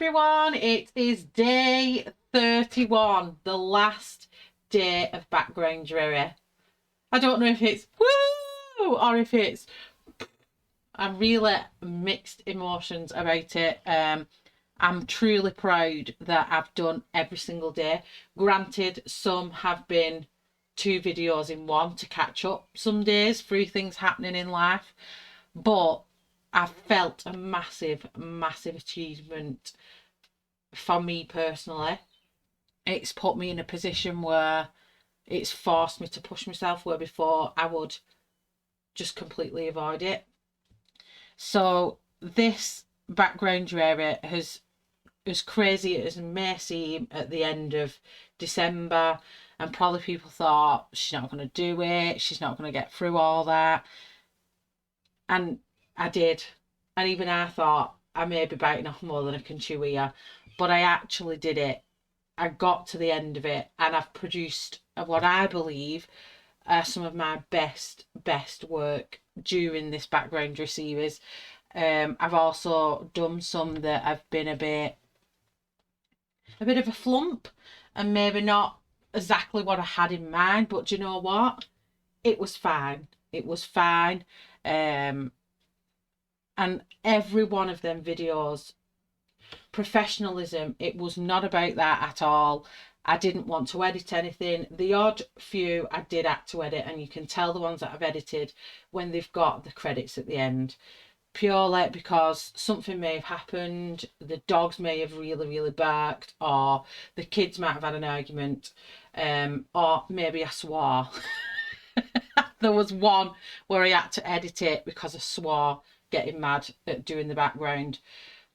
everyone, it is day 31, the last day of background dreary. I don't know if it's woo or if it's, I'm really mixed emotions about it. I'm truly proud that I've done every single day. Granted, some have been 2 videos in one to catch up some days through things happening in life, but I've felt a massive achievement for me personally. It's put me in a position where it's forced me to push myself, where before I would just completely avoid it. So this background dreary has, as crazy as it may seem at the end of December, and probably people thought she's not going to do it, she's not going to get through all that, and I did. And even I thought I may be biting off more than I can chew here, but I actually did it. I got to the end of it, and I've produced what I believe are some of my best work during this background series. I've also done some that have been a bit of a flump, and maybe not exactly what I had in mind, but do you know what? It was fine. It was fine. And every one of them videos, professionalism, it was not about that at all. I didn't want to edit anything. The odd few I did have to edit, and you can tell the ones that I've edited when they've got the credits at the end, purely because something may have happened. The dogs may have really barked, or the kids might have had an argument, or maybe I swore. There was one where I had to edit it because I swore, getting mad at doing the background.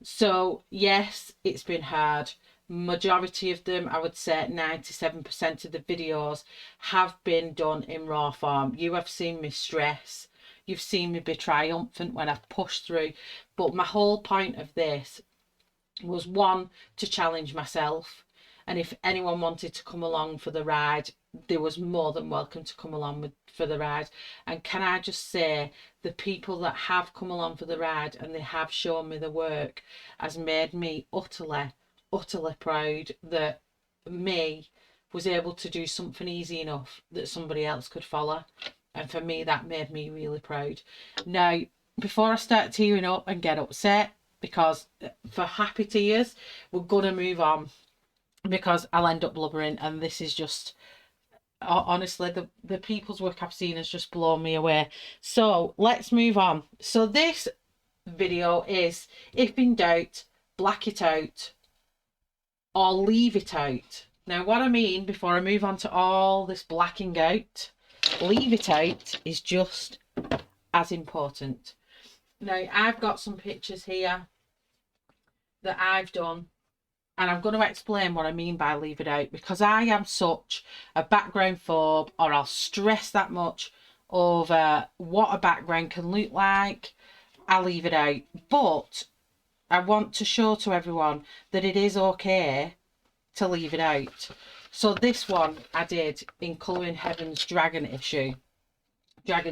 So yes, it's been hard. Majority of them, I would say 97% of the videos have been done in raw form. You have seen me stress, you've seen me be triumphant when I've pushed through, but my whole point of this was, one, to challenge myself, and if anyone wanted to come along for the ride, they was more than welcome to come along for the ride. And can I just say, the people that have come along for the ride and they have shown me the work has made me utterly proud that me was able to do something easy enough that somebody else could follow. And for me, that made me really proud. Now, before I start tearing up and get upset, because for happy tears, we're gonna move on, because I'll end up blubbering, and this is just, honestly, the people's work I've seen has just blown me away. So let's move on. So this video is, if in doubt, black it out or leave it out. Now what I mean, before I move on to all this blacking out, leave it out is just as important. Now I've got some pictures here that I've done, and I'm going to explain what I mean by leave it out, because I am such a background phobe, or I'll stress that much over what a background can look like. I leave it out, but I want to show to everyone that it is okay to leave it out. So this one I did in Colouring Heaven's Dragon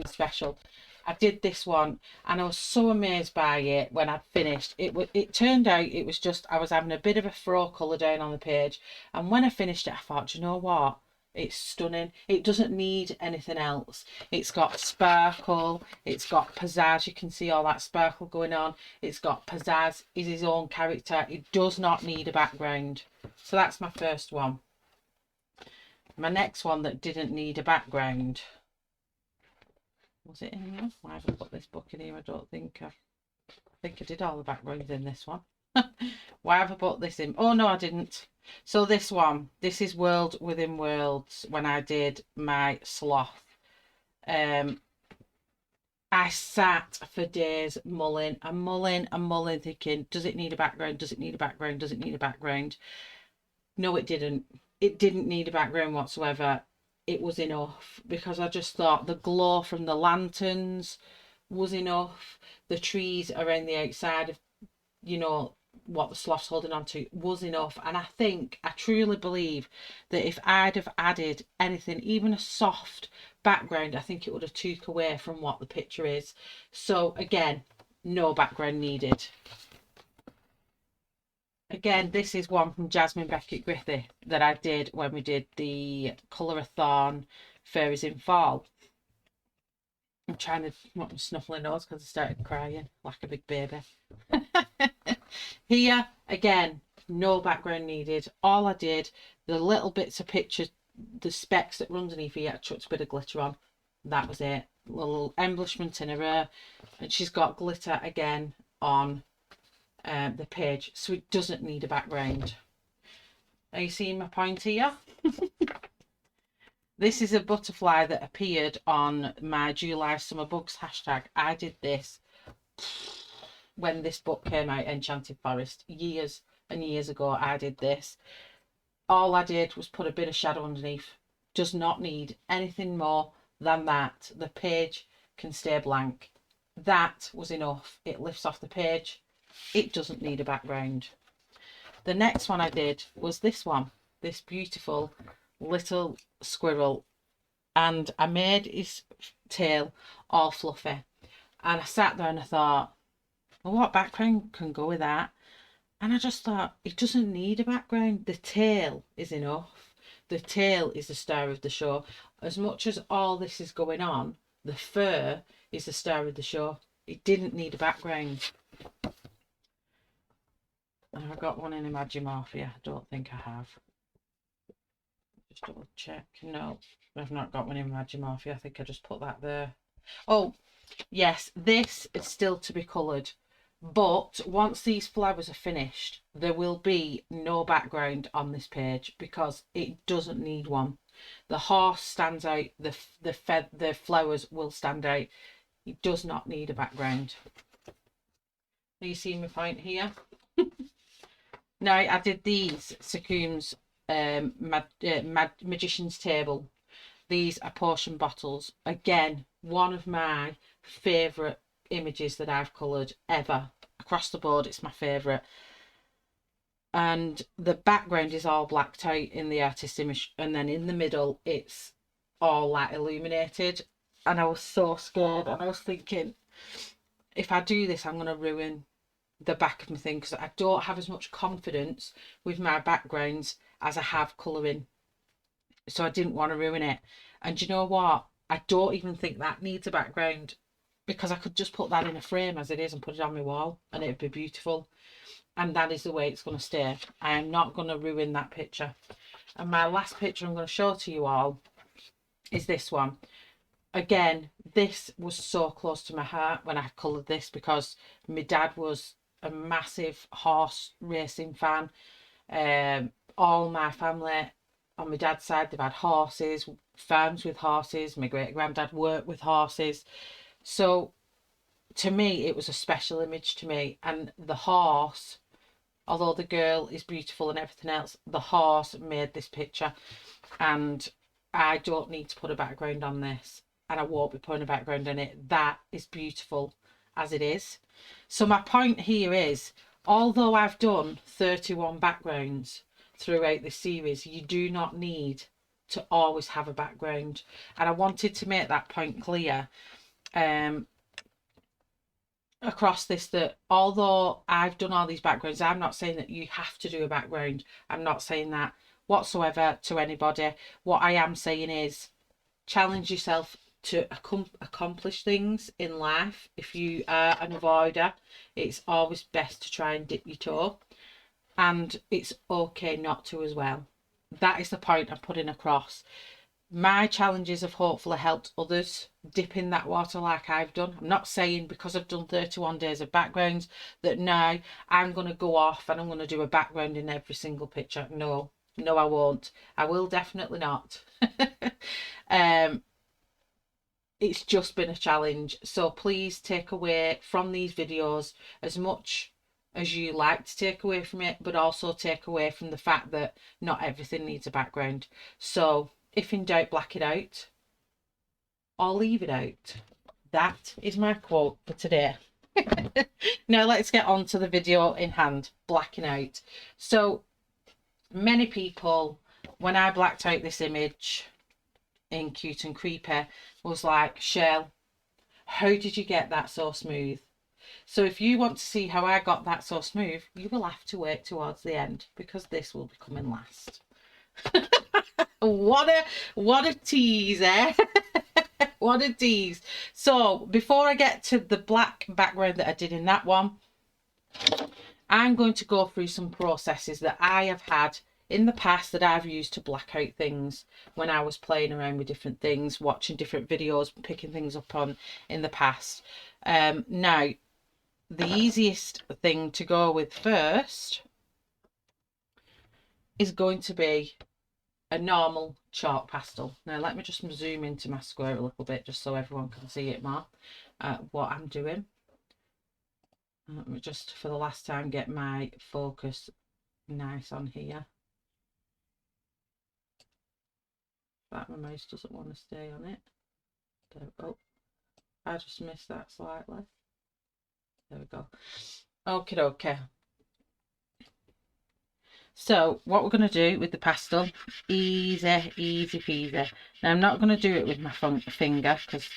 special. I did this one, and I was so amazed by it when I'd finished. It turned out it was just, I was having a bit of a throw colour down on the page, and when I finished it I thought, do you know what? It's stunning. It doesn't need anything else. It's got sparkle, it's got pizzazz, you can see all that sparkle going on. It's got pizzazz, is his own character. It does not need a background. So that's my first one. My next one that didn't need a background, was it in here? Why have I put this book in here? I don't think I did all the backgrounds in this one. Why have I put this in? Oh no, I didn't. So this one, this is World Within Worlds, when I did my sloth. I sat for days mulling thinking, does it need a background? Does it need a background? Does it need a background? No, it didn't. It didn't need a background whatsoever. It was enough, because I just thought the glow from the lanterns was enough. The trees around the outside of, you know, what the sloth's holding on to was enough. And I truly believe that if I'd have added anything, even a soft background, I think it would have took away from what the picture is. So again, no background needed. Again, this is one from Jasmine Beckett Griffith that I did when we did the Colour-a-thon Fairies in Fall. I'm trying to not snuffle her nose because I started crying like a big baby. Here, again, no background needed. All I did, the little bits of picture, the specks that run underneath here, I chucked a bit of glitter on. That was it. Little embellishment in her hair. And she's got glitter again on the page, so it doesn't need a background. Are you seeing my point here? This is a butterfly that appeared on my July Summer Bugs hashtag. I did this when this book came out, Enchanted Forest, years and years ago. I did this. All I did was put a bit of shadow underneath. Does not need anything more than that. The page can stay blank. That was enough. It lifts off the page. It doesn't need a background. The next one I did was this one, this beautiful little squirrel, and I made his tail all fluffy, and I sat there and I thought, well, what background can go with that? And I just thought, it doesn't need a background. The tail is enough. The tail is the star of the show. As much as all this is going on, the fur is the star of the show. It didn't need a background. Have I got one in Imagimorphia? I don't think I have. Just double check. No, I've not got one in Imagimorphia. I think I just put that there. Oh, yes, this is still to be coloured. But once these flowers are finished, there will be no background on this page because it doesn't need one. The horse stands out. The flowers will stand out. It does not need a background. Are you seeing my point here? Now, I did these Secoom's Magician's Table. These are potion bottles. Again, one of my favourite images that I've coloured ever. Across the board, it's my favourite. And the background is all blacked out in the artist image. And then in the middle, it's all like illuminated. And I was so scared. And I was thinking, if I do this, I'm going to ruin the back of my thing, because I don't have as much confidence with my backgrounds as I have colouring, so I didn't want to ruin it. And you know what, I don't even think that needs a background, because I could just put that in a frame as it is and put it on my wall and it'd be beautiful, and that is the way it's going to stay. I am not going to ruin that picture. And my last picture I'm going to show to you all is this one. Again, this was so close to my heart when I coloured this, because my dad was a massive horse racing fan. All my family on my dad's side, they've had horses, farms with horses. My great granddad worked with horses. So to me, it was a special image to me. And the horse, although the girl is beautiful and everything else, the horse made this picture. And I don't need to put a background on this, and I won't be putting a background on it. That is beautiful as it is. So my point here is, although I've done 31 backgrounds throughout this series, you do not need to always have a background. And I wanted to make that point clear across this, that although I've done all these backgrounds, I'm not saying that you have to do a background. I'm not saying that whatsoever to anybody. What I am saying is, challenge yourself to accomplish things in life. If you are an avoider, it's always best to try and dip your toe, and it's okay not to as well. That is the point I'm putting across. My challenges have hopefully helped others dip in that water like I've done. I'm not saying because I've done 31 days of backgrounds that now I'm going to go off and I'm going to do a background in every single picture. No, I won't. I will definitely not. It's just been a challenge. So please take away from these videos as much as you like to take away from it, but also take away from the fact that not everything needs a background. So if in doubt, black it out or leave it out. That is my quote for today. Now let's get on to the video in hand, blacking out. So many people, when I blacked out this image in Cute and Creepy, was like, Shell, how did you get that so smooth? So if you want to see how I got that so smooth, you will have to wait towards the end, because this will be coming last. What a tease, eh? What a tease. So before I get to the black background that I did in that one, I'm going to go through some processes that I have had in the past that I've used to black out things when I was playing around with different things, watching different videos, picking things up on in the past. Now, the easiest thing to go with first is going to be a normal chalk pastel. Now let me just zoom into my square a little bit just so everyone can see it more, what I'm doing. Let me just for the last time get my focus nice on here. That my mouse doesn't want to stay on it. Oh, I just missed that slightly. There we go. Okay. So what we're going to do with the pastel, easy peasy. Now I'm not going to do it with my finger, because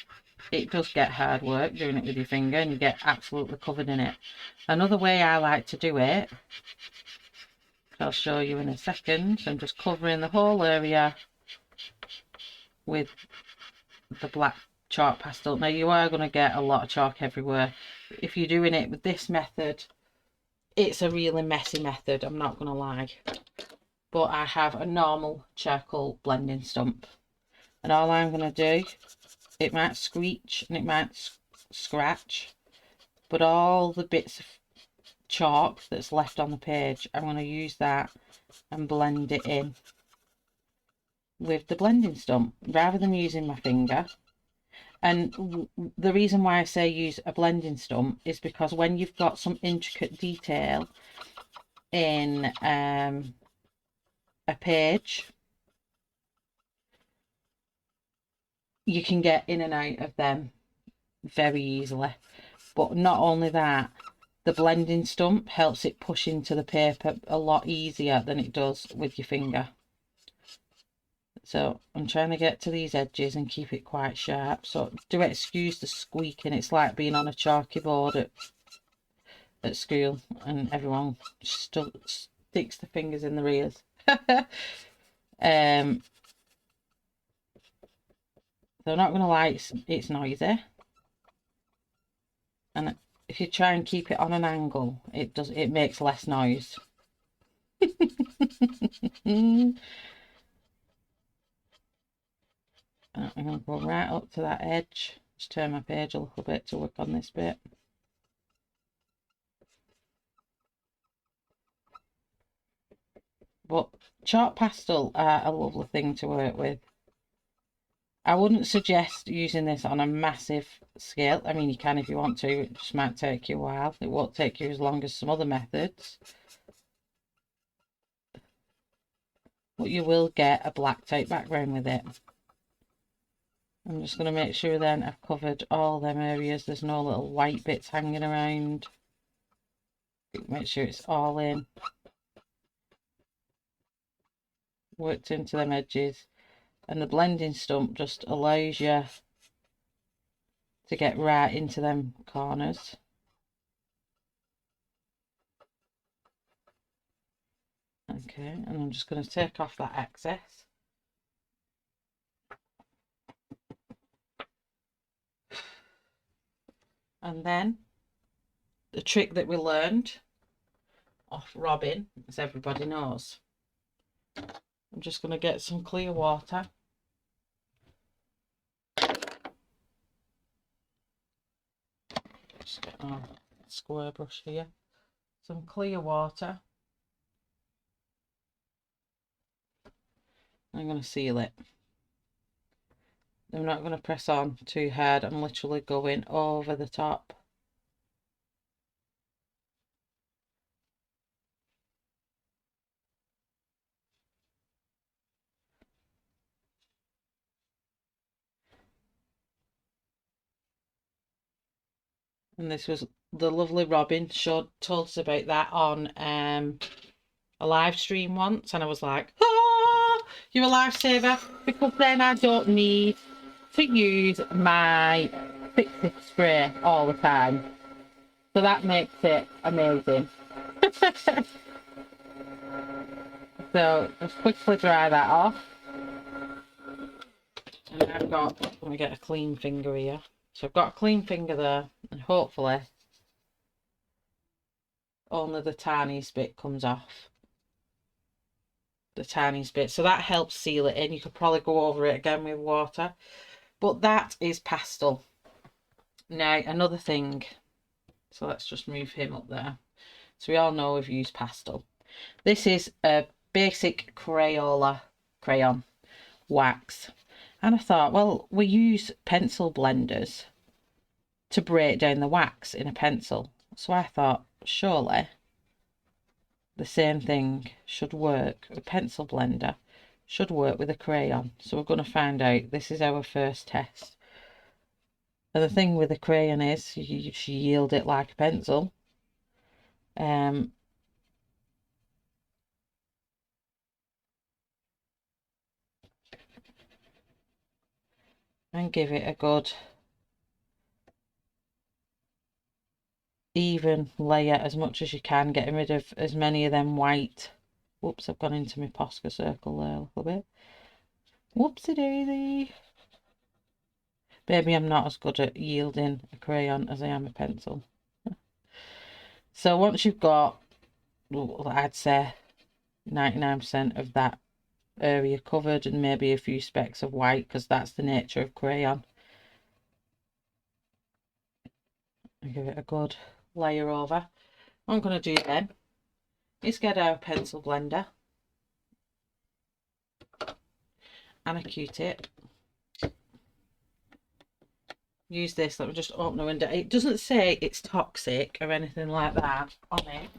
it does get hard work doing it with your finger and you get absolutely covered in it. Another way I like to do it, I'll show you in a second. So I'm just covering the whole area with the black chalk pastel. Now you are going to get a lot of chalk everywhere. If you're doing it with this method, it's a really messy method, I'm not going to lie. But I have a normal charcoal blending stump. And all I'm going to do, it might screech and it might scratch, but all the bits of chalk that's left on the page, I'm going to use that and blend it in with the blending stump rather than using my finger. And the reason why I say use a blending stump is because when you've got some intricate detail in a page, you can get in and out of them very easily. But not only that, the blending stump helps it push into the paper a lot easier than it does with your finger. So I'm trying to get to these edges and keep it quite sharp. So do excuse the squeaking. It's like being on a chalky board at school and everyone sticks the fingers in their ears. So I'm not going to lie, it's noisy. And if you try and keep it on an angle, it makes less noise. I'm going to go right up to that edge. Just turn my page a little bit to work on this bit. But chalk pastel are a lovely thing to work with. I wouldn't suggest using this on a massive scale. I mean, you can if you want to. It just might take you a while. It won't take you as long as some other methods. But you will get a blacked out background with it. I'm just going to make sure then I've covered all them areas. There's no little white bits hanging around. Make sure it's all in. Worked into them edges. And the blending stump just allows you to get right into them corners. Okay, and I'm just going to take off that excess. And then the trick that we learned off Robin, as everybody knows, I'm just going to get some clear water. Just get our square brush here. Some clear water. I'm going to seal it. I'm not going to press on too hard. I'm literally going over the top. And this was the lovely Robin told us about that on a live stream once, and I was like, oh, you're a lifesaver, because then I don't need to use my fix-it spray all the time. So that makes it amazing. So just quickly dry that off. And I've got, let me get a clean finger here. So I've got a clean finger there, and hopefully only the tiniest bit comes off. The tiniest bit. So that helps seal it in. You could probably go over it again with water. But that is pastel. Now, another thing. So let's just move him up there. So we all know we've used pastel. This is a basic Crayola crayon wax. And I thought, well, we use pencil blenders to break down the wax in a pencil. So I thought, surely the same thing should work. A pencil blender should work with a crayon. So we're going to find out. This is our first test. And the thing with a crayon is you yield it like a pencil. And give it a good even layer as much as you can, getting rid of as many of them white. Whoops, I've gone into my Posca circle there a little bit. Whoopsie daisy. Maybe I'm not as good at yielding a crayon as I am a pencil. So once you've got, I'd say 99% of that area covered and maybe a few specks of white, because that's the nature of crayon, and give it a good layer over. What I'm going to do then is get our pencil blender and a Q-tip. Use this. Let me just open the window. It doesn't say it's toxic or anything like that on it,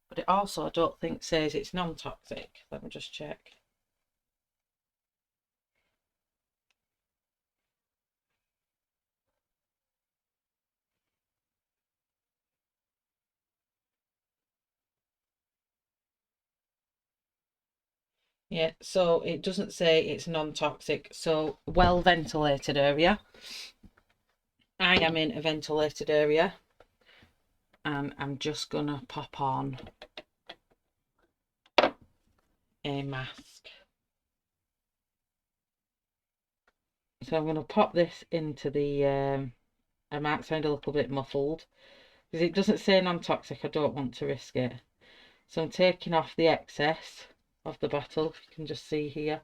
but it also, I don't think, says it's non-toxic. Let me just check. Yeah, so it doesn't say it's non-toxic. So well ventilated area. I am in a ventilated area, and I'm just gonna pop on a mask. So I'm gonna pop this into the I might sound a little bit muffled because it doesn't say non-toxic. I don't want to risk it. So I'm taking off the excess of the bottle, if you can just see here,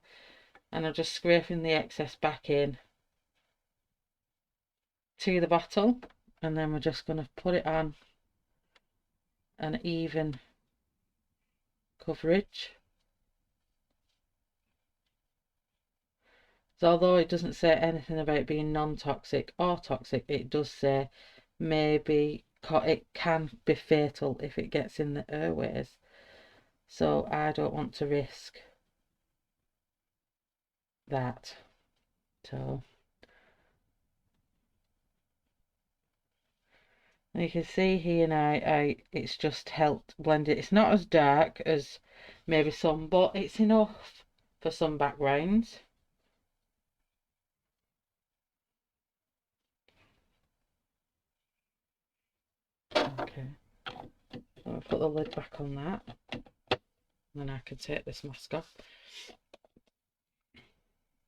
and I'm just scraping the excess back in to the bottle, and then we're just going to put it on an even coverage. So although it doesn't say anything about being non-toxic or toxic, it does say maybe it can be fatal if it gets in the airways. So I don't want to risk that. So and you can see here now, it's just helped blend it. It's not as dark as maybe some, but it's enough for some backgrounds. Okay, I'll put the lid back on that, and then I can take this mask off.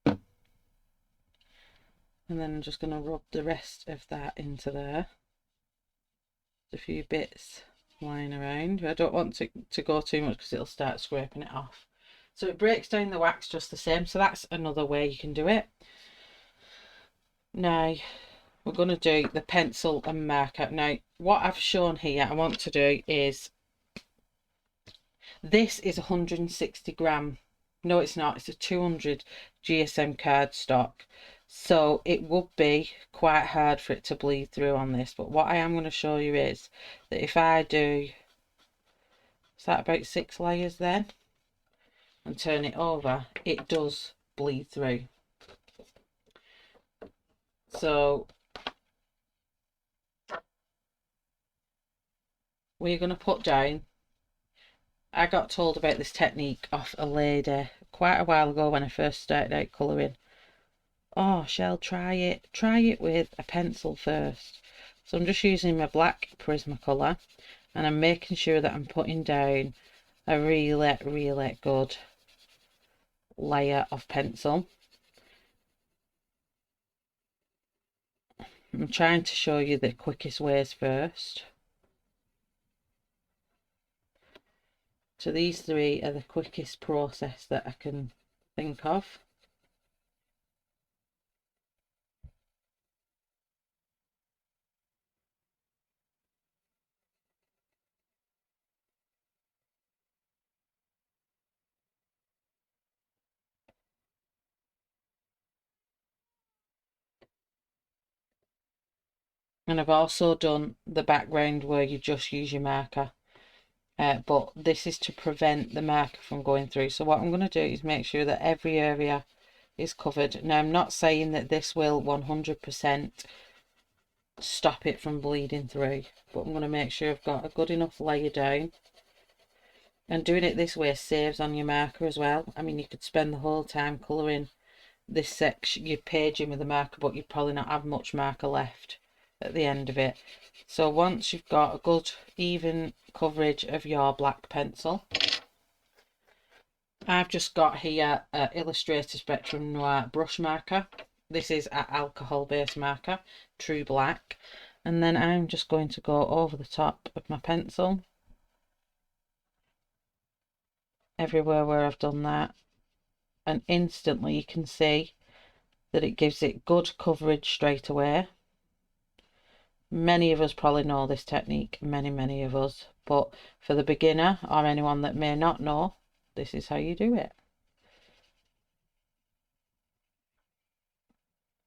And then I'm just going to rub the rest of that into there. A few bits lying around. I don't want to go too much because it'll start scraping it off. So it breaks down the wax just the same. So that's another way you can do it. Now we're going to do the pencil and marker. Now what I've shown here, I want to do is, this is 160 gram. No, it's not. It's a 200 GSM cardstock. So it would be quite hard for it to bleed through on this. But what I am going to show you is that if I do, is that about 6 layers then? And turn it over, it does bleed through. So we're going to put down, I got told about this technique off a lady quite a while ago when I first started out colouring. Oh, Shell, try it with a pencil first. So I'm just using my black Prismacolor, and I'm making sure that I'm putting down a really good layer of pencil. I'm trying to show you the quickest ways first. So these three are the quickest process that I can think of. And I've also done the background where you just use your marker. But this is to prevent the marker from going through. So what I'm going to do is make sure that every area is covered. Now, I'm not saying that this will 100% stop it from bleeding through, but I'm going to make sure I've got a good enough layer down. And doing it this way saves on your marker as well. I mean, you could spend the whole time colouring this section, your page in with the marker, but you'd probably not have much marker left at the end of it. So once you've got a good even coverage of your black pencil, I've just got here Illustrator Spectrum Noir brush marker. This is an alcohol based marker, True Black. And then I'm just going to go over the top of my pencil, everywhere where I've done that, and instantly you can see that it gives it good coverage straight away. Many of us probably know this technique, many of us, but for the beginner or anyone that may not know, this is how you do it.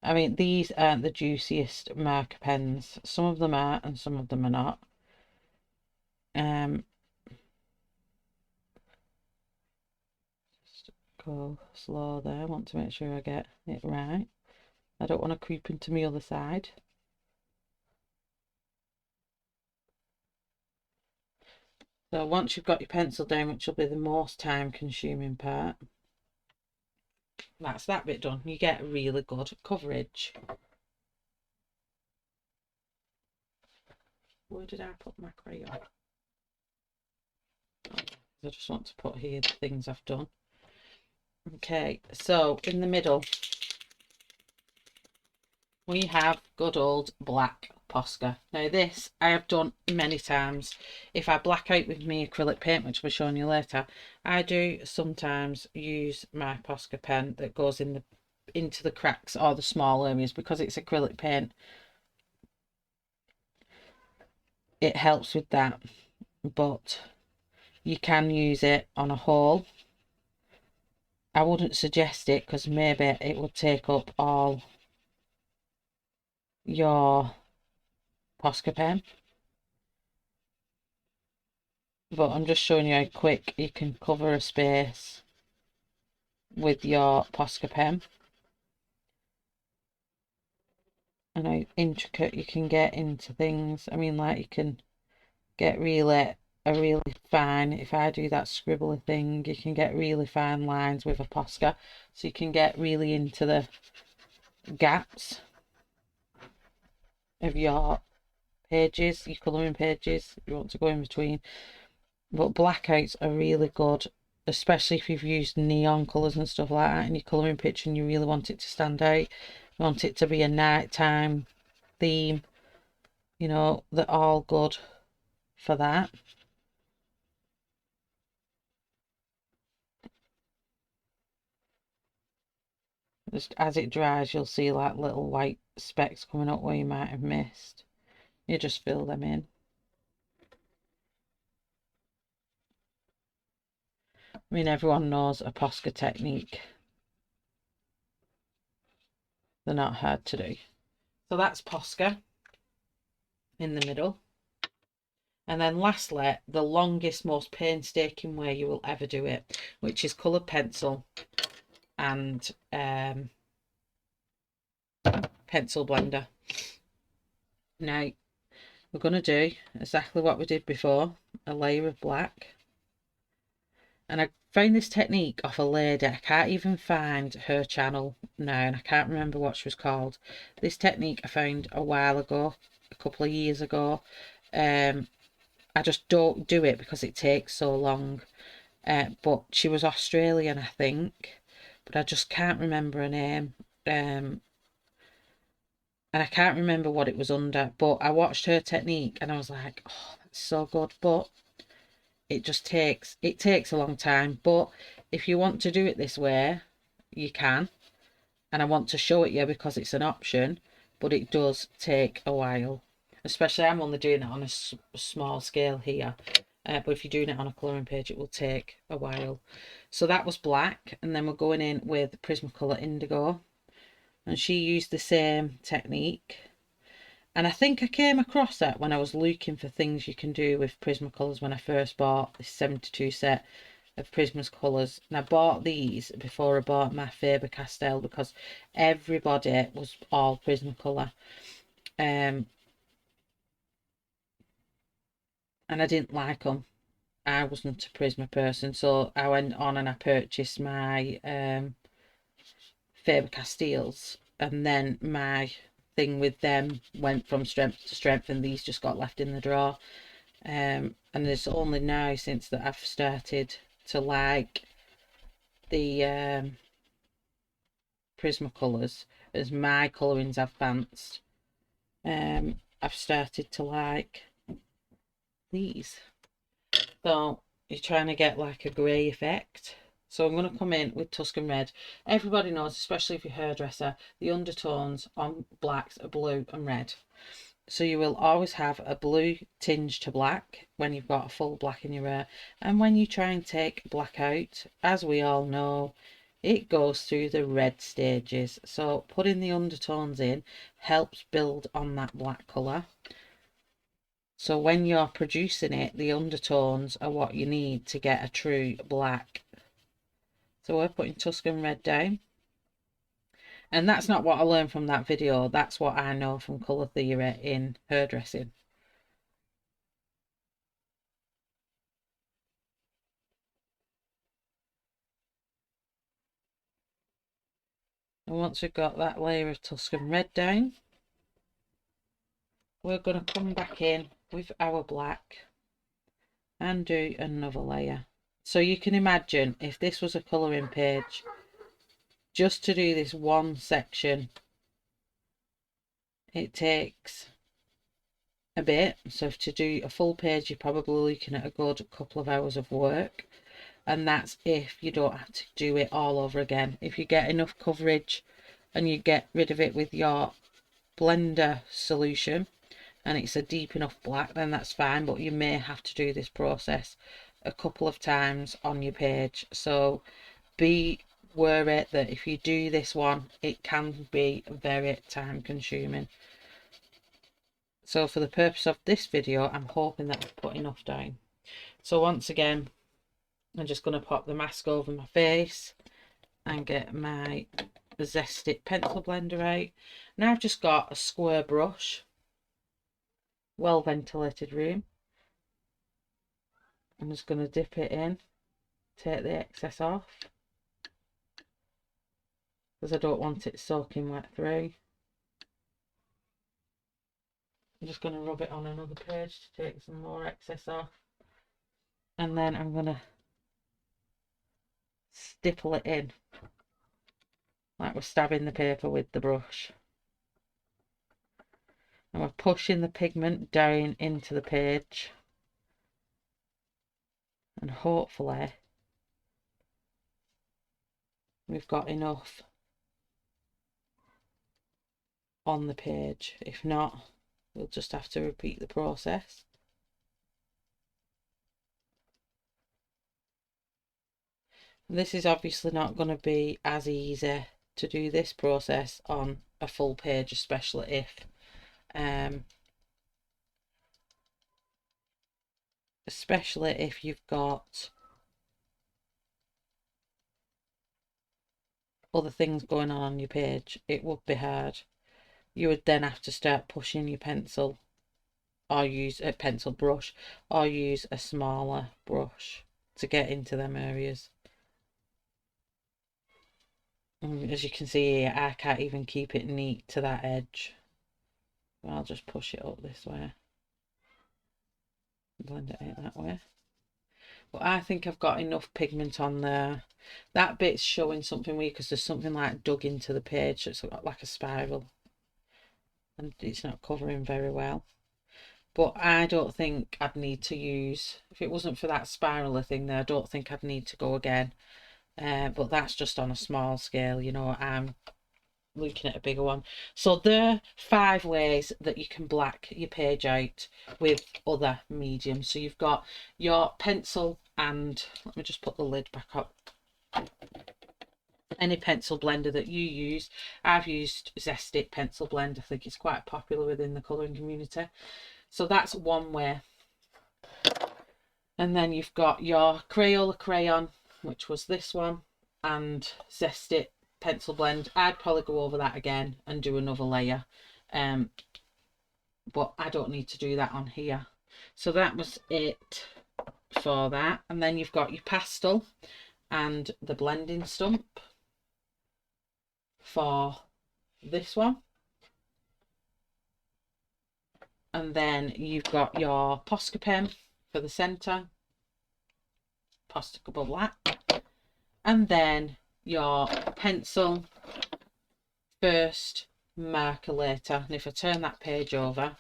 I mean, these aren't the juiciest marker pens. Some of them are and some of them are not. Just go slow there. I want to make sure I get it right. I don't want to creep into my other side. So once you've got your pencil down, which will be the most time consuming part, that's that bit done. You get really good coverage. Where did I put my crayon? I just want to put here the things I've done. Okay, so in the middle we have good old black Posca. Now this I have done many times. If I black out with my acrylic paint, which I'll be showing you later, I do sometimes use my Posca pen that goes in into the cracks or the small areas, because it's acrylic paint. It helps with that, but you can use it on a whole. I wouldn't suggest it because maybe it would take up all your Posca pen, but I'm just showing you how quick you can cover a space with your Posca pen and how intricate you can get into things. I mean, like, you can get really fine, if I do that scribbly thing, you can get really fine lines with a Posca, so you can get really into the gaps of your pages, your colouring pages. You want to go in between. But blackouts are really good, especially if you've used neon colours and stuff like that in your colouring picture and you really want it to stand out. You want it to be a nighttime theme, you know, they're all good for that. Just as it dries, you'll see like little white specks coming up where you might have missed. You just fill them in. I mean, everyone knows a Posca technique. They're not hard to do. So that's Posca in the middle. And then lastly, the longest, most painstaking way you will ever do it, which is coloured pencil and pencil blender. Now, we're going to do exactly what we did before, a layer of black. And I found this technique off a lady. I can't even find her channel now, and I can't remember what she was called. This technique I found a while ago, couple of years ago. I just don't do it because it takes so long. But she was Australian, I think, but I just can't remember her name. And I can't remember what it was under, but I watched her technique and I was like, oh, that's so good. But it just takes a long time. But if you want to do it this way, you can. And I want to show it you because it's an option, but it does take a while. Especially I'm only doing it on a small scale here. But if you're doing it on a colouring page, it will take a while. So that was black, and then we're going in with Prismacolor Indigo. And she used the same technique. And I think I came across it when I was looking for things you can do with Prismacolors when I first bought this 72 set of Prismacolors. And I bought these before I bought my Faber-Castell because everybody was all Prismacolor. And I didn't like them. I wasn't a Prisma person, so I went on and I purchased my Faber-Castells, and then my thing with them went from strength to strength, and these just got left in the drawer. And it's only now since that I've started to like the Prismacolors as my colourings have advanced. I've started to like these. So you're trying to get like a grey effect. So I'm going to come in with Tuscan Red. Everybody knows, especially if you're a hairdresser, the undertones on blacks are blue and red. So you will always have a blue tinge to black when you've got a full black in your hair. And when you try and take black out, as we all know, it goes through the red stages. So putting the undertones in helps build on that black colour. So when you're producing it, the undertones are what you need to get a true black. So we're putting Tuscan Red down. And that's not what I learned from that video. That's what I know from colour theory in hairdressing. And once we've got that layer of Tuscan Red down, we're going to come back in with our black and do another layer. So you can imagine if this was a colouring page, just to do this one section, it takes a bit. So to do a full page, you're probably looking at a good couple of hours of work. And that's if you don't have to do it all over again. If you get enough coverage and you get rid of it with your blender solution and it's a deep enough black, then that's fine, but you may have to do this process a couple of times on your page. So be worried that if you do this one, it can be very time consuming. So for the purpose of this video, I'm hoping that I've put enough down. So once again, I'm just going to pop the mask over my face and get my Zesty pencil blender out. Now I've just got a square brush, well ventilated room. I'm just going to dip it in, take the excess off, because I don't want it soaking wet through. I'm just going to rub it on another page to take some more excess off. And then I'm going to stipple it in, like we're stabbing the paper with the brush. And we're pushing the pigment down into the page. And hopefully we've got enough on the page. If not, we'll just have to repeat the process. This is obviously not going to be as easy to do this process on a full page, especially if you've got other things going on your page. It would be hard. You would then have to start pushing your pencil, or use a pencil brush, or use a smaller brush to get into them areas. And as you can see here, I can't even keep it neat to that edge. I'll just push it up this way, blend it out that way. But I think I've got enough pigment on there. That bit's showing something weird because there's something like dug into the page, so it's got like a spiral and it's not covering very well. But I don't think I'd need to use, if it wasn't for that spiraler thing there, I don't think I'd need to go again. But that's just on a small scale, you know. I'm looking at a bigger one. So there are 5 ways that you can black your page out with other mediums. So you've got your pencil, and let me just put the lid back up. Any pencil blender that you use. I've used Zesty pencil blend. I think it's quite popular within the colouring community. So that's one way. And then you've got your Crayola crayon, which was this one, and Zesty pencil blend. I'd probably go over that again and do another layer, but I don't need to do that on here. So that was it for that. And then you've got your pastel and the blending stump for this one, and then you've got your Posca pen for the centre, Posca black, and then your pencil first, marker later. And if I turn that page over,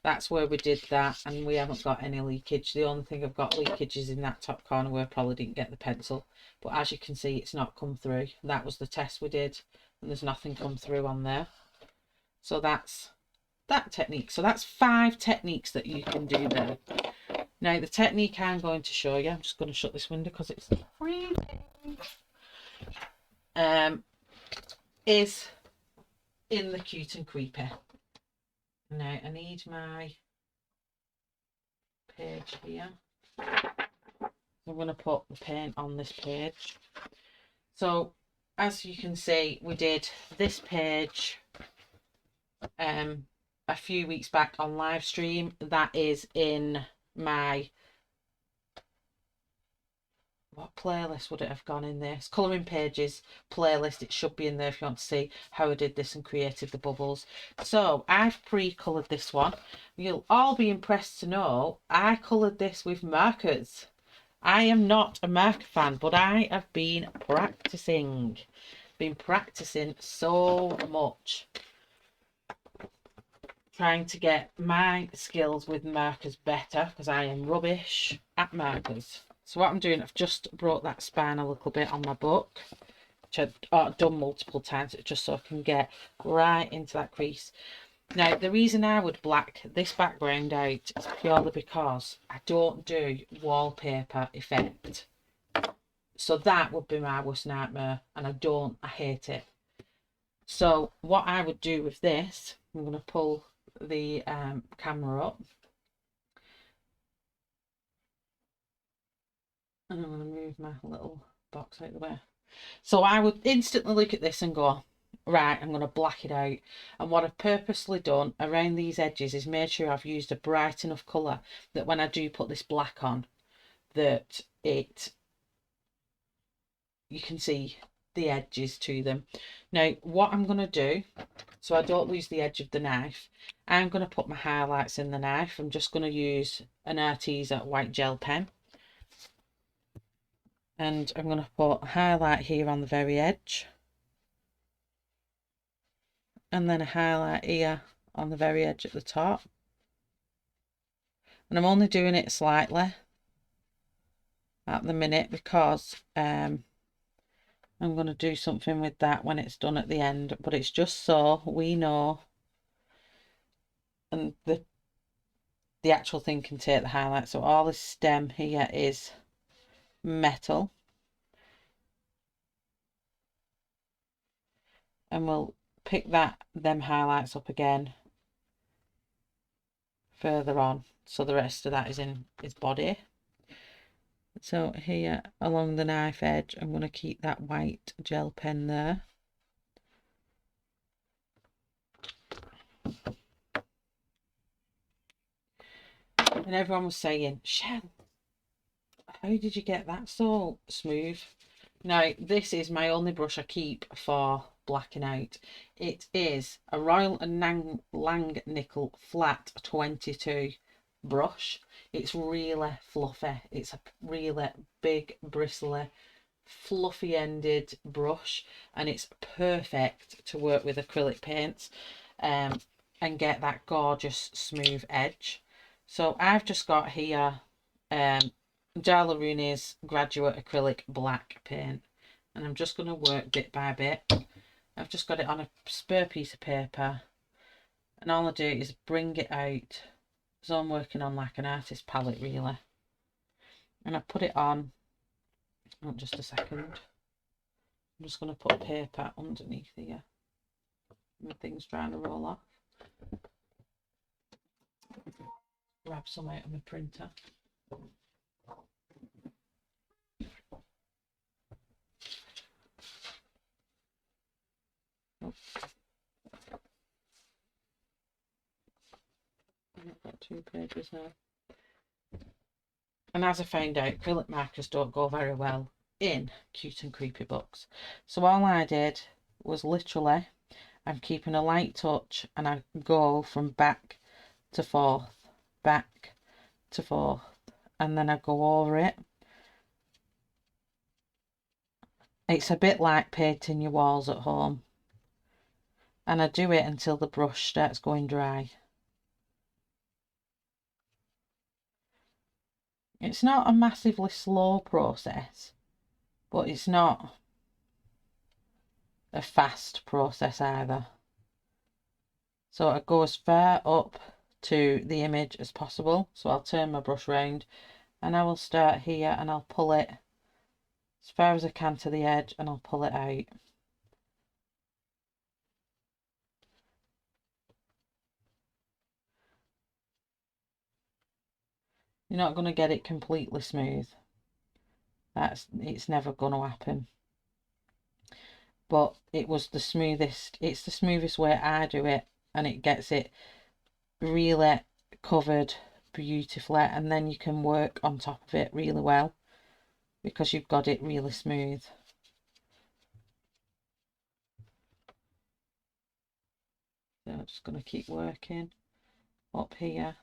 that's where we did that, and we haven't got any leakage. The only thing I've got leakage is in that top corner where I probably didn't get the pencil, but as you can see, it's not come through. That was the test we did, and there's nothing come through on there. So that's that technique. So that's 5 techniques that you can do there. Now the technique I'm going to show you, I'm just going to shut this window because it's freezing, is in the Cute and Creepy. Now I need my page here. I'm going to put the paint on this page. So as you can see, we did this page a few weeks back on live stream. That is in my, what playlist would it have gone in there? It's Colouring Pages playlist. It should be in there if you want to see how I did this and created the bubbles. So I've pre-coloured this one. You'll all be impressed to know I coloured this with markers. I am not a marker fan, but I have been practicing. Been practicing so much, trying to get my skills with markers better, because I am rubbish at markers. So what I'm doing, I've just brought that spine a little bit on my book, which I've done multiple times, just so I can get right into that crease. Now the reason I would black this background out is purely because I don't do wallpaper effect. So that would be my worst nightmare, and I hate it. So what I would do with this, I'm going to pull the camera up, and I'm going to move my little box out of the way. So I would instantly look at this and go, right, I'm going to black it out. And what I've purposely done around these edges is made sure I've used a bright enough colour that when I do put this black on, that you can see the edges to them. Now what I'm going to do, so I don't lose the edge of the knife, I'm going to put my highlights in the knife. I'm just going to use an Arteza white gel pen, and I'm going to put a highlight here on the very edge, and then a highlight here on the very edge at the top. And I'm only doing it slightly at the minute because I'm going to do something with that when it's done at the end, but it's just so we know, and the actual thing can take the highlight. So all this stem here is metal, and we'll pick them highlights up again further on, so the rest of that is in its body. So here along the knife edge, I'm going to keep that white gel pen there. And everyone was saying, Shell, how did you get that so smooth? Now, this is my only brush I keep for blacking out. It is a Royal and Langnickel flat 22 brush. It's really fluffy. It's a really big, bristly, fluffy ended brush, and it's perfect to work with acrylic paints and get that gorgeous smooth edge. So I've just got here Daler-Rooney's Graduate Acrylic Black paint, and I'm just going to work bit by bit. I've just got it on a spare piece of paper, and all I do is bring it out, so I'm working on like an artist palette really, and I put it on. Just a second, I'm just going to put paper underneath here and things trying to roll off. Grab some out of my printer. Oh. I've got 2 pages now. And as I found out, acrylic markers don't go very well in cute and creepy books. So all I did was literally, I'm keeping a light touch, and I go from back to forth, back to forth, and then I go over it. It's a bit like painting your walls at home. And I do it until the brush starts going dry. It's not a massively slow process, but it's not a fast process either. So I go as far up to the image as possible. So I'll turn my brush round, and I will start here, and I'll pull it as far as I can to the edge, and I'll pull it out. You're not going to get it completely smooth. It's never going to happen. But it was the smoothest, it's the smoothest way I do it, and it gets it really covered beautifully, and then you can work on top of it really well because you've got it really smooth. So I'm just going to keep working up here.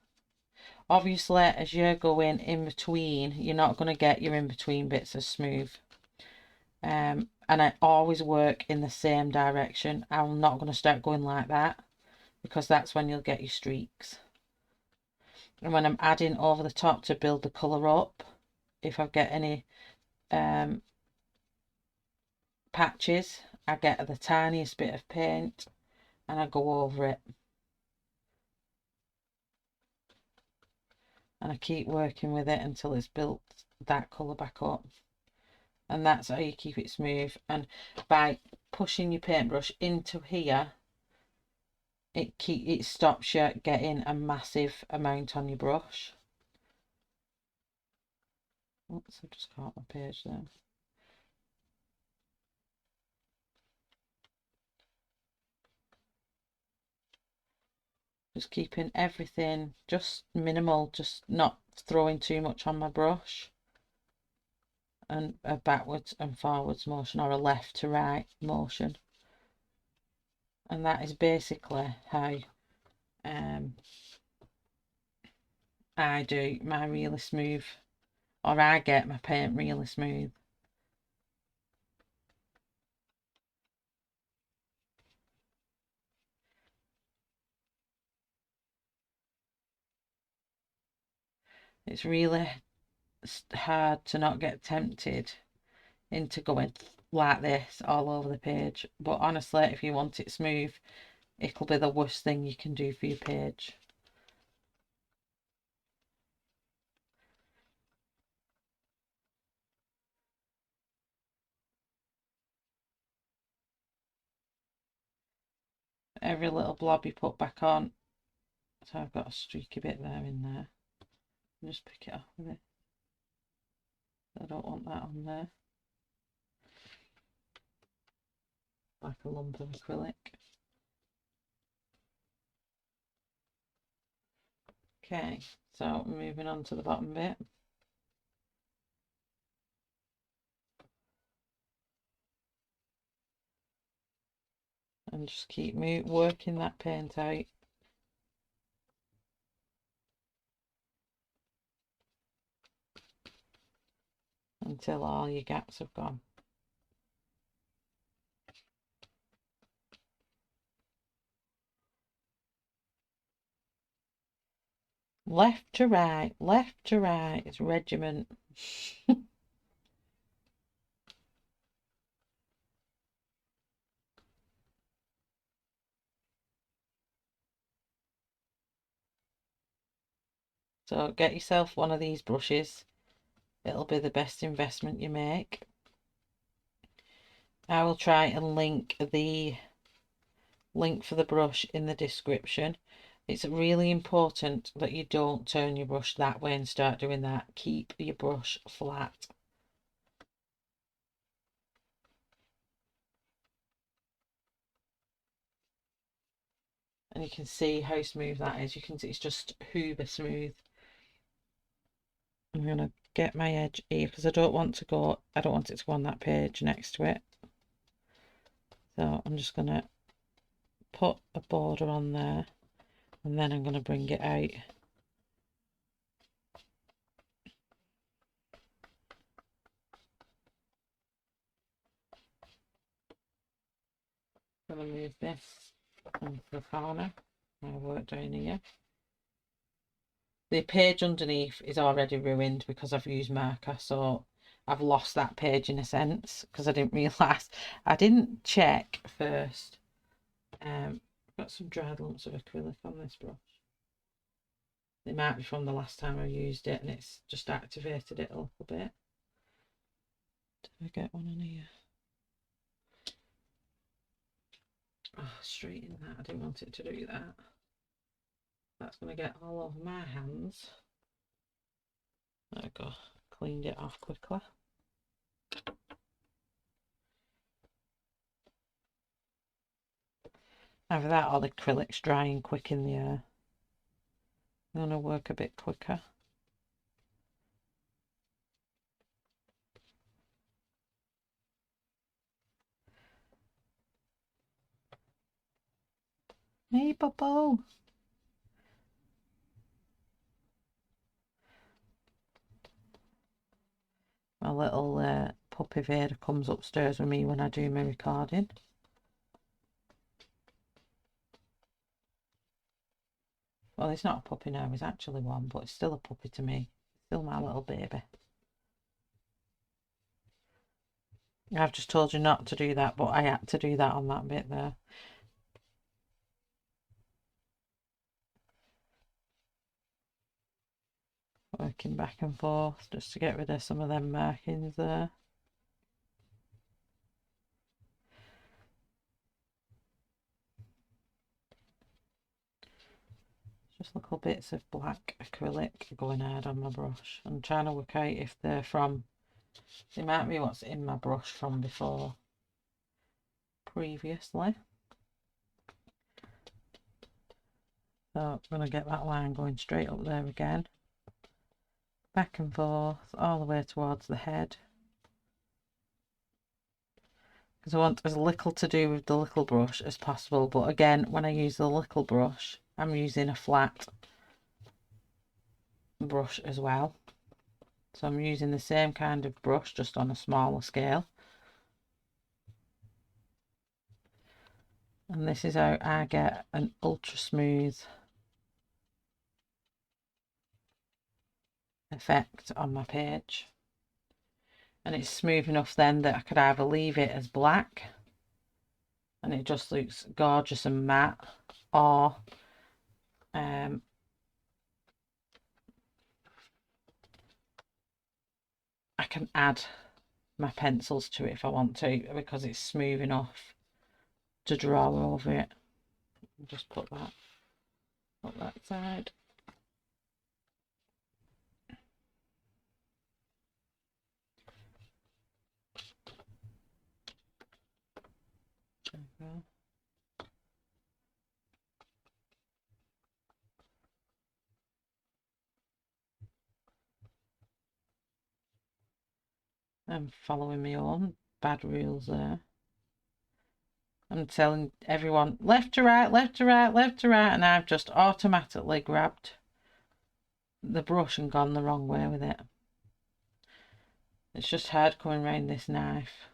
Obviously, as you're going in between, you're not going to get your in-between bits as smooth. And I always work in the same direction. I'm not going to start going like that, because that's when you'll get your streaks. And when I'm adding over the top to build the colour up, if I get any patches, I get the tiniest bit of paint and I go over it. And I keep working with it until it's built that colour back up. And that's how you keep it smooth. And by pushing your paintbrush into here, it stops you getting a massive amount on your brush. Oops, I just caught my page there. Just keeping everything just minimal, just not throwing too much on my brush. And a backwards and forwards motion, or a left to right motion. And that is basically how I do my really smooth, or I get my paint really smooth. It's really hard to not get tempted into going like this all over the page, but honestly, if you want it smooth, it'll be the worst thing you can do for your page. Every little blob you put back on. So I've got a streaky bit there in there. Just pick it off with it. I don't want that on there. Like a lump of acrylic. Okay, so moving on to the bottom bit. and just keep working that paint out until all your gaps have gone. Left to right, it's regiment. So get yourself one of these brushes. It'll be the best investment you make. I will try and link for the brush in the description. It's really important that you don't turn your brush that way and start doing that. Keep your brush flat. And you can see how smooth that is. You can see it's just uber smooth. I'm going to get my edge here because I don't want it to go on that page next to it. So I'm just going to put a border on there and then I'm going to bring it out. I'm going to move this into the corner. I work down here. The page underneath is already ruined because I've used marker, so I've lost that page in a sense because I didn't realise. I didn't check first. I've got some dried lumps of acrylic on this brush. It might be from the last time I used it and it's just activated it a little bit. Did I get one on here? Oh, straighten that. I didn't want it to do that. That's going to get all over my hands. There we go. Cleaned it off quickly. Either that or the acrylic's drying quick in the air. I'm going to work a bit quicker. Hey, Bobo. My little puppy Vader comes upstairs with me when I do my recording. Well, he's not a puppy now, he's actually one, but it's still a puppy to me. Still my little baby. I've just told you not to do that, but I had to do that on that bit there. Working back and forth just to get rid of some of them markings there. Just little bits of black acrylic going hard on my brush. I'm trying to work out if they're from, they might be what's in my brush from before, previously. So I'm going to get that line going straight up there again. Back and forth, all the way towards the head. Because I want as little to do with the little brush as possible. But again, when I use the little brush, I'm using a flat brush as well. So I'm using the same kind of brush, just on a smaller scale. And this is how I get an ultra smooth effect on my page. And it's smooth enough then that I could either leave it as black and it just looks gorgeous and matte, or I can add my pencils to it if I want to, because it's smooth enough to draw over it. Just put that up that side. There we go. I'm following my own bad rules there. I'm telling everyone left to right, left to right, left to right, and I've just automatically grabbed the brush and gone the wrong way with it. It's just hard coming around this knife.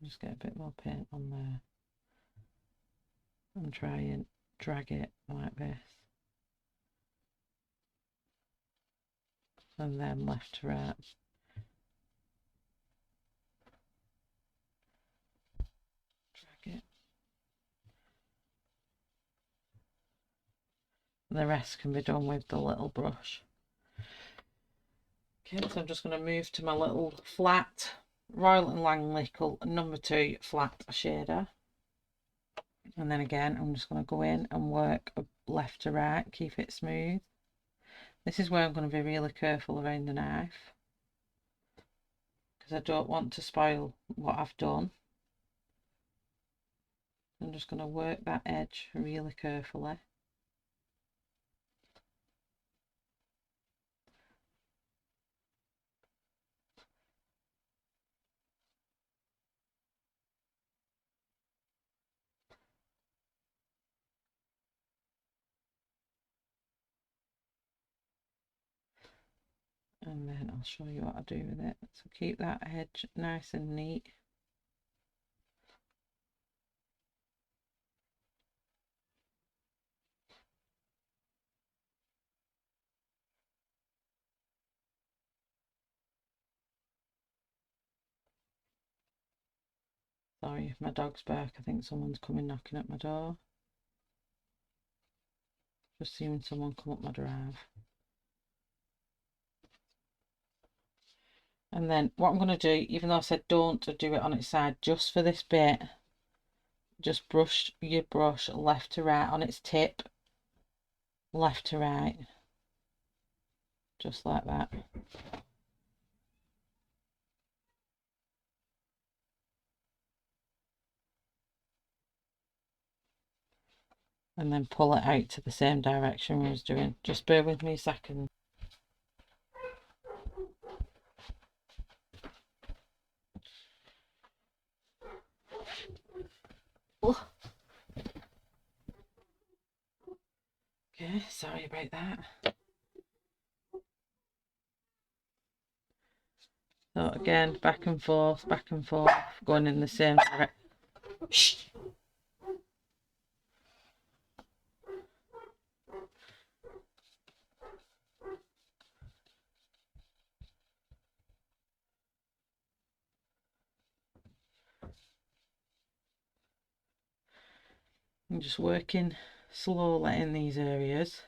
Just get a bit more paint on there and try and drag it like this, and then left to right. Drag it. The rest can be done with the little brush. Okay, so I'm just going to move to my little flat Royal & Langley number 2 flat shader. And then again, I'm just going to go in and work left to right, keep it smooth. This is where I'm going to be really careful around the knife, because I don't want to spoil what I've done. I'm just going to work that edge really carefully. And then I'll show you what I do with it. So keep that edge nice and neat. Sorry if my dog's bark, I think someone's coming knocking at my door. Just seeing someone come up my drive. And then what I'm going to do, even though I said don't do it on its side, just for this bit, just brush your brush left to right on its tip, left to right, just like that. And then pull it out to the same direction we was doing. Just bear with me a second. Oh. Okay, sorry about that. So again, back and forth, going in the same direction. Shh. I'm just working slowly in these areas.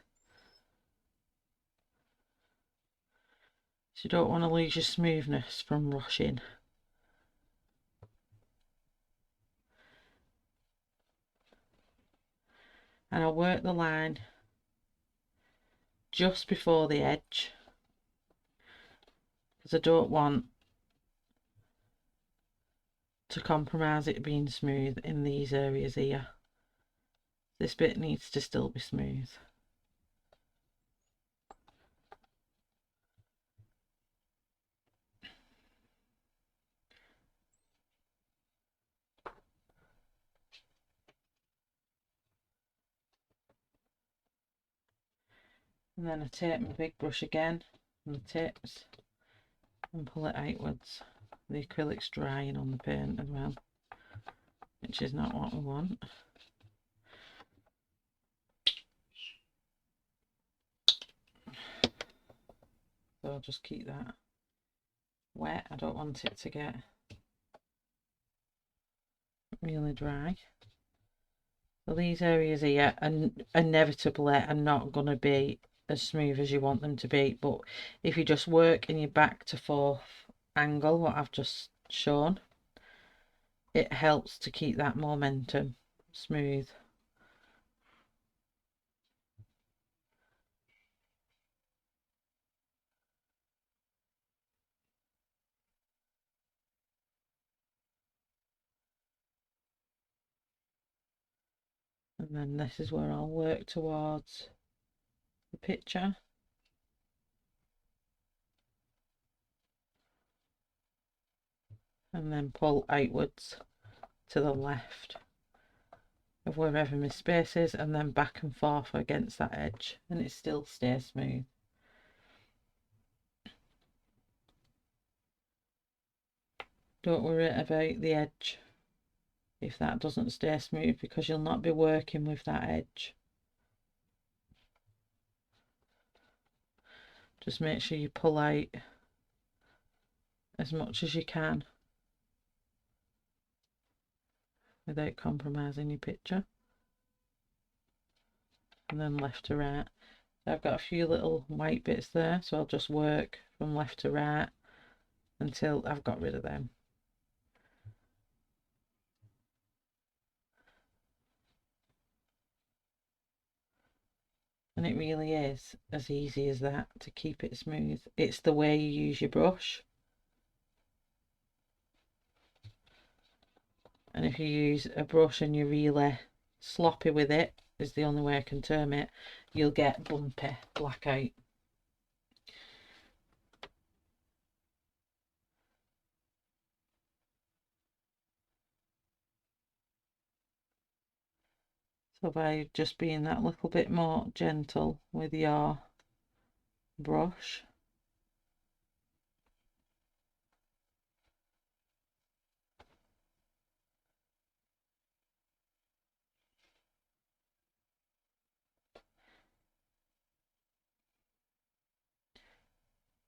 So you don't want to lose your smoothness from rushing. And I'll work the line just before the edge, because I don't want to compromise it being smooth in these areas here. This bit needs to still be smooth. And then I take my big brush again on the tips and pull it outwards. The acrylic's drying on the paint as well, which is not what we want. So I'll just keep that wet. I don't want it to get really dry. So these areas here are inevitably are not going to be as smooth as you want them to be, but if you just work in your back to forth angle, what I've just shown, it helps to keep that momentum smooth. And then this is where I'll work towards the picture. and then pull outwards to the left of wherever my space is, and then back and forth against that edge, and it still stays smooth. Don't worry about the edge if that doesn't stay smooth, because you'll not be working with that edge. Just make sure you pull out as much as you can without compromising your picture. And then left to right. I've got a few little white bits there, so I'll just work from left to right until I've got rid of them. And it really is as easy as that to keep it smooth. It's the way you use your brush. And if you use a brush and you're really sloppy with it, is the only way I can term it, you'll get bumpy blackout. So by just being that little bit more gentle with your brush,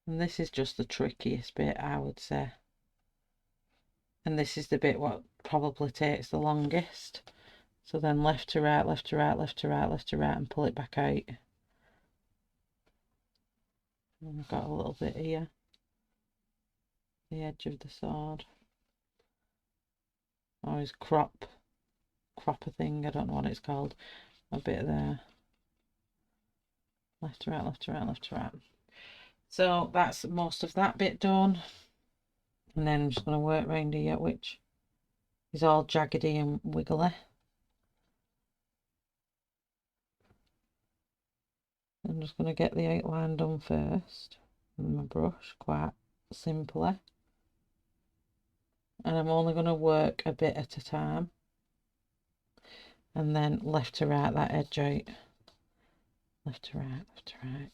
and this is just the trickiest bit, I would say, and this is the bit what probably takes the longest. So then left to right, left to right, left to right, left to right, and pull it back out. And I've got a little bit here, the edge of the sword. Always crop a thing, I don't know what it's called. A bit there. Left to right, left to right, left to right. So that's most of that bit done. And then I'm just going to work round here, which is all jaggedy and wiggly. I'm just going to get the outline done first with my brush, quite simply. And I'm only going to work a bit at a time. And then left to right that edge out. Left to right, left to right.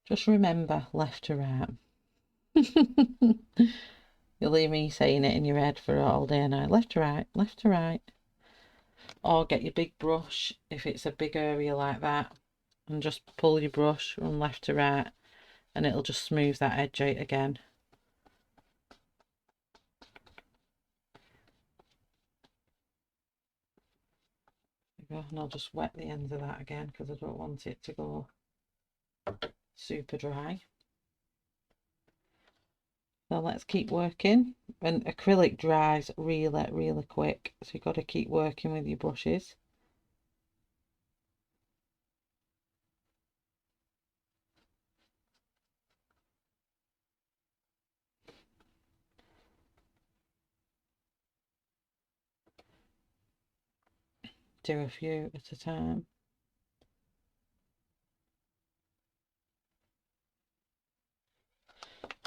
Just remember, left to right. You'll hear me saying it in your head for all day now. Left to right, left to right. Or get your big brush if it's a big area like that, and just pull your brush from left to right, and it'll just smooth that edge out again. There you go. And I'll just wet the ends of that again because I don't want it to go super dry. So let's keep working. And acrylic dries really quick, so you've got to keep working with your brushes. Do a few at a time.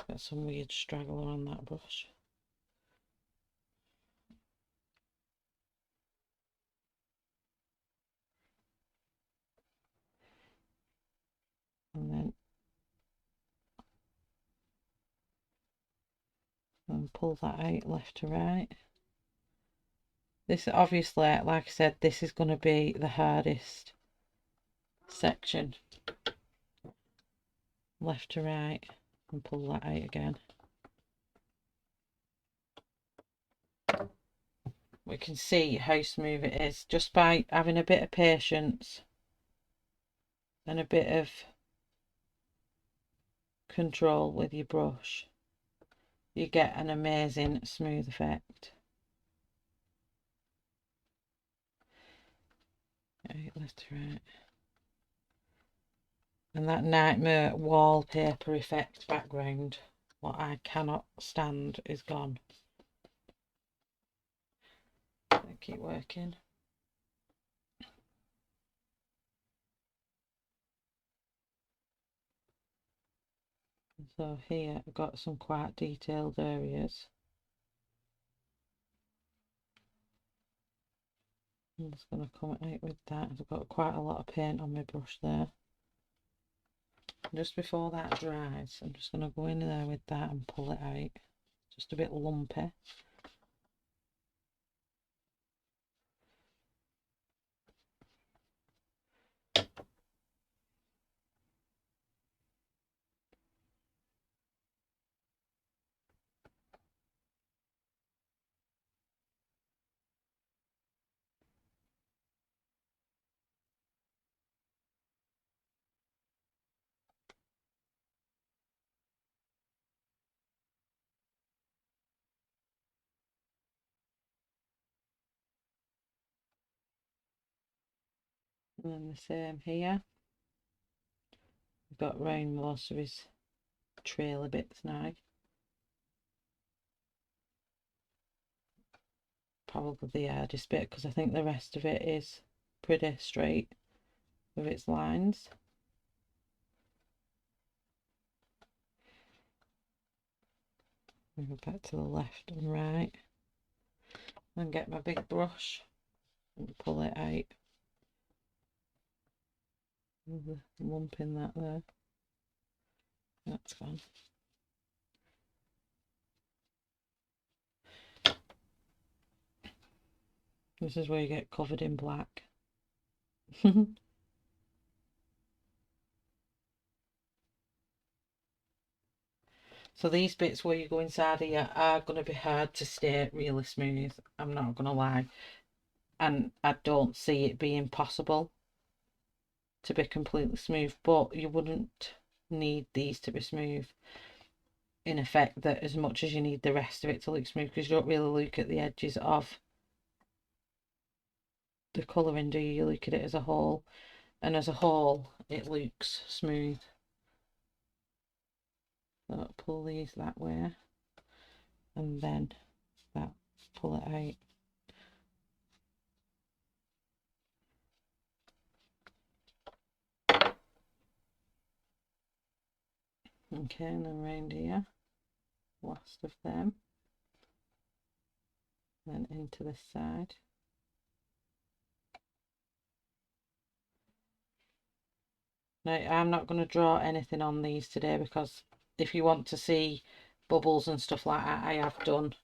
Got some weird straggler on that brush. And then pull that out left to right. This obviously, like I said, this is going to be the hardest section. Left to right, and pull that out again. We can see how smooth it is just by having a bit of patience and a bit of control with your brush. You get an amazing smooth effect. Right, left to right. And that nightmare wallpaper effect background, what I cannot stand, is gone. Keep working. So here I've got some quite detailed areas. I'm just going to come out with that. I've got quite a lot of paint on my brush there. Just before that dries, I'm just going to go in there with that and pull it out. Just a bit lumpy. And then the same here. We've got round most of his trailer bits now. Probably the hardest bit because I think the rest of it is pretty straight with its lines. Move back to the left and right. And get my big brush and pull it out. There's a lump in that there. That's gone. This is where you get covered in black. So these bits where you go inside here are going to be hard to stay really smooth. I'm not going to lie. And I don't see it being possible to be completely smooth. But you wouldn't need these to be smooth. In effect, that as much as you need the rest of it to look smooth, because you don't really look at the edges of the colouring, do you? You look at it as a whole. And as a whole, it looks smooth. So pull these that way. And then that, pull it out. Okay, and then round here, last of them, then into this side. Now, I'm not going to draw anything on these today because if you want to see bubbles and stuff like that, I have done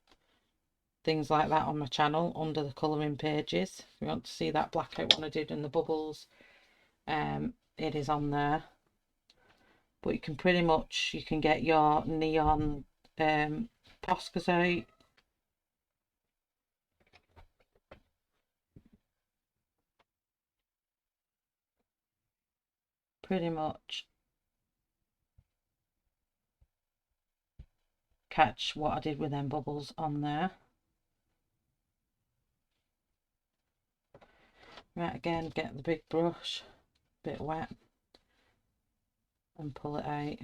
things like that on my channel under the colouring pages. If you want to see that blackout one I did and the bubbles, it is on there. But you can pretty much, you can get your neon Poscas out. Pretty much catch what I did with them bubbles on there. Right, again, get the big brush, bit wet, and pull it out,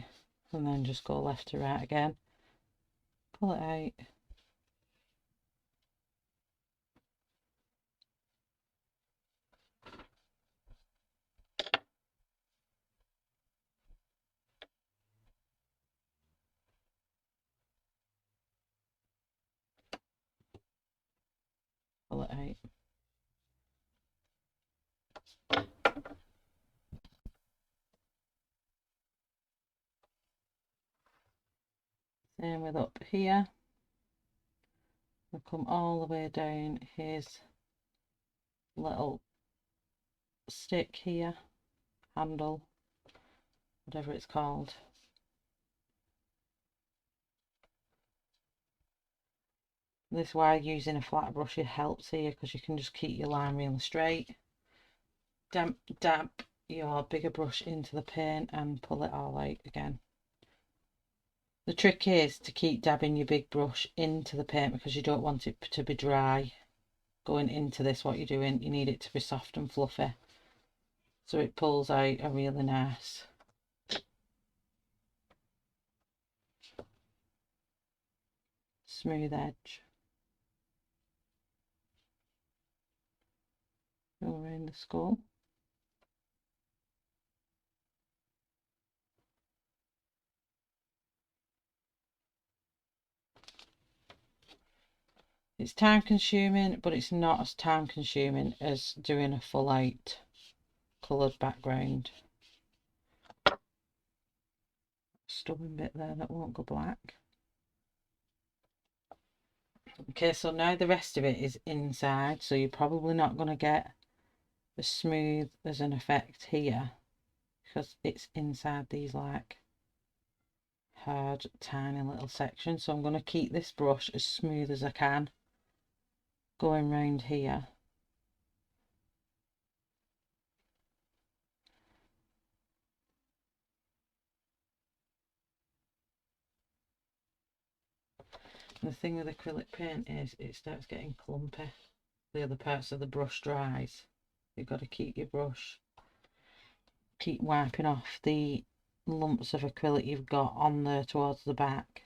and then just go left to right again. Pull it out. Pull it out. Same with up here. We'll come all the way down his little stick here, handle, whatever it's called. This is why using a flat brush helps here, because you can just keep your line really straight. Dab your bigger brush into the paint and pull it all out again. The trick is to keep dabbing your big brush into the paint because you don't want it to be dry going into this. What you're doing, you need it to be soft and fluffy, so it pulls out a really nice smooth edge. Go around the skull. It's time consuming, but it's not as time consuming as doing a full out coloured background. Stubborn bit there that won't go black. Okay, so now the rest of it is inside, so you're probably not going to get as smooth as an effect here because it's inside these like hard tiny little sections. So I'm going to keep this brush as smooth as I can going round here. And the thing with acrylic paint is it starts getting clumpy. The other parts of the brush dries. You've got to keep your brush, keep wiping off the lumps of acrylic you've got on there towards the back.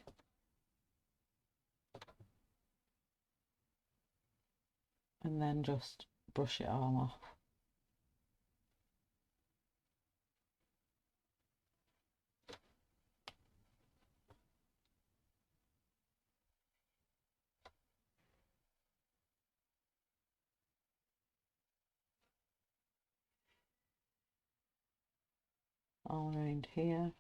And then just brush it all off. All around here.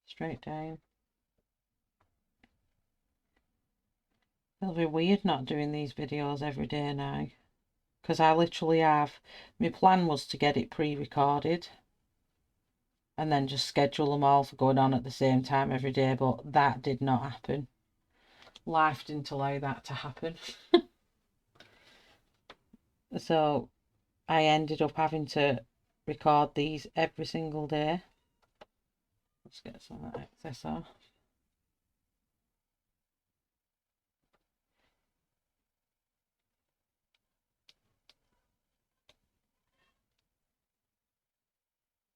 Straight down. It'll be weird not doing these videos every day now, because I literally have, my plan was to get it pre-recorded and then just schedule them all for going on at the same time every day, but that did not happen. Life didn't allow that to happen. So I ended up having to record these every single day. Let's get some of that excess off.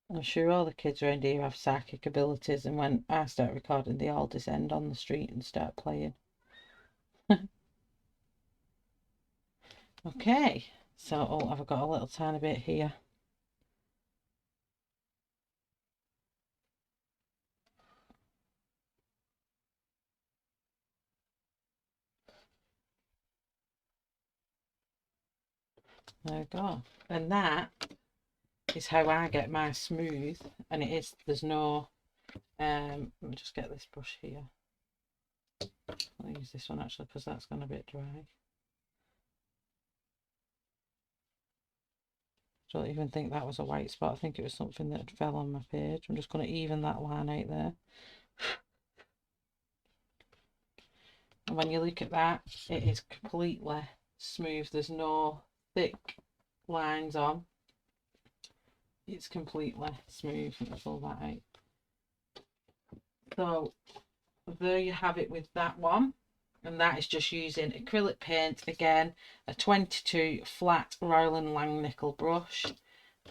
I'm sure all the kids around here have psychic abilities, and when I start recording they all descend on the street and start playing. Okay, so oh, I've got a little tiny bit here. There we go. And that is how I get my smooth, and it is, there's no let me just get this brush here. I'll use this one actually because that's gone a bit dry. Don't even think that was a white spot. I think it was something that fell on my page. I'm just going to even that line out there. And when you look at that, it is completely smooth. There's no thick lines on. It's completely smooth. Let me pull that out. So there you have it with that one. And that is just using acrylic paint again, a 22 flat Royal & Langnickel brush,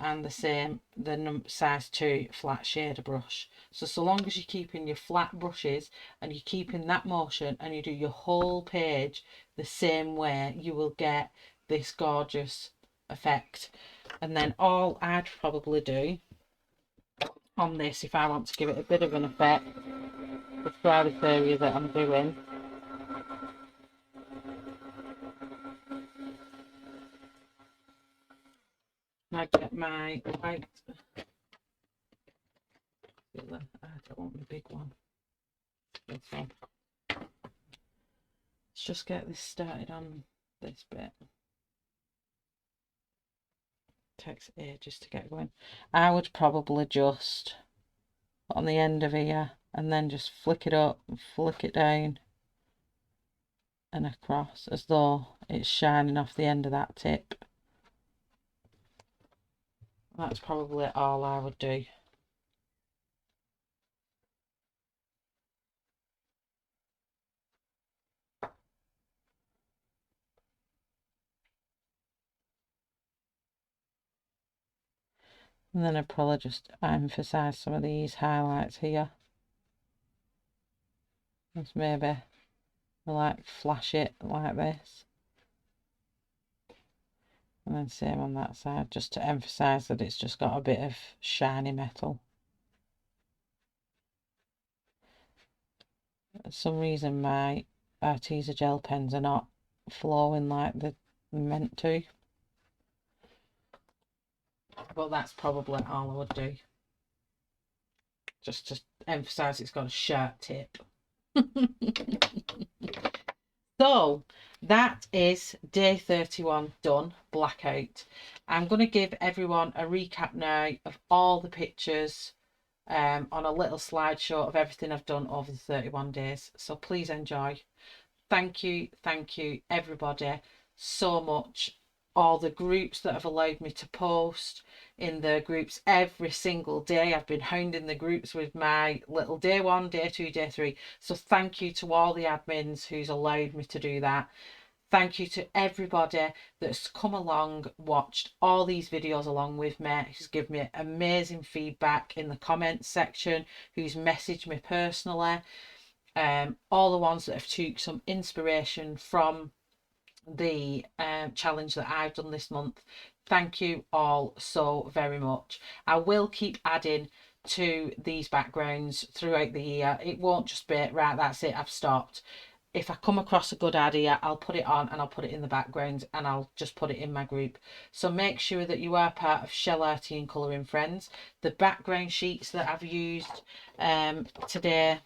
and the same, the size 2 flat shader brush. So long as you're keeping your flat brushes and you're keeping that motion and you do your whole page the same way, you will get this gorgeous effect. And then all I'd probably do on this, if I want to give it a bit of an effect, for this area that I'm doing, I get my white, I don't want the big one, this one. Let's just get this started on this bit. Takes ages to get going. I would probably just on the end of here and then just flick it up and flick it down and across as though it's shining off the end of that tip. That's probably all I would do. And then I'd probably just emphasise some of these highlights here. Let's maybe like flash it like this. And then same on that side, just to emphasize that it's just got a bit of shiny metal. For some reason my Arteza gel pens are not flowing like they're meant to. But that's probably all I would do. Just to emphasise it's got a sharp tip. So that is day 31 done, Blackout. I'm going to give everyone a recap now of all the pictures on a little slideshow of everything I've done over the 31 days. So please enjoy. Thank you everybody so much. All the groups that have allowed me to post in the groups every single day. I've been hounding the groups with my little day 1, day 2, day 3. So thank you to all the admins who's allowed me to do that. Thank you to everybody that's come along, watched all these videos along with me, who's given me amazing feedback in the comments section, who's messaged me personally. All the ones that have took some inspiration from the challenge that I've done this month. Thank you all so very much. I will keep adding to these backgrounds throughout the year. It won't just be, right, that's it, I've stopped. If I come across a good idea, I'll put it on and I'll put it in the background and I'll just put it in my group. So make sure that you are part of Shellarty and Colouring Friends. The background sheets that I've used today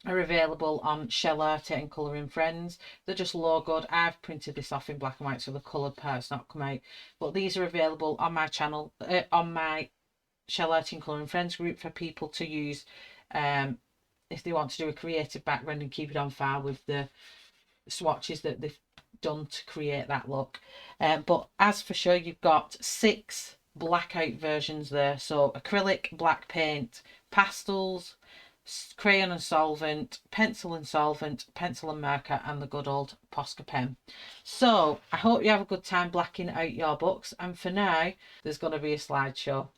are available on Shellarty and Colouring Friends. They're just logoed. I've printed this off in black and white so the coloured part's not come out. But these are available on my channel, on my Shellarty and Colouring Friends group for people to use if they want to do a creative background and keep it on file with the swatches that they've done to create that look. But as for sure, you've got 6 Blackout versions there. So acrylic, black paint, pastels, crayon and solvent, pencil and solvent, pencil and marker, and the good old Posca pen. So I hope you have a good time blacking out your books, and for now there's going to be a slideshow.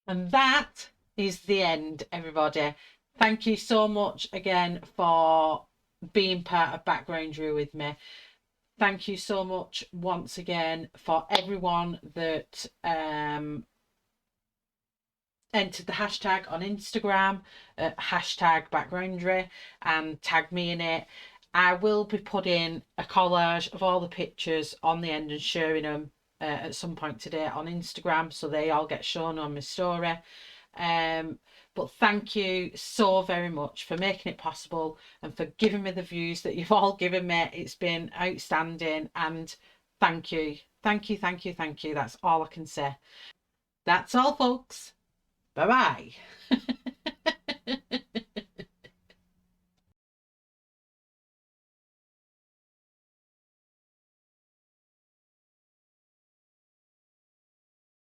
And that is the end, everybody. Thank you so much again for being part of Background Drew with me. Thank you so much once again for everyone that entered the hashtag on Instagram, hashtag backgroundery, and tag me in it. I will be putting a collage of all the pictures on the end and sharing them at some point today on Instagram, so they all get shown on my story. Um, but thank you so very much for making it possible and for giving me the views that you've all given me. It's been outstanding, and thank you. Thank you, thank you, thank you. That's all I can say. That's all, folks. Bye bye.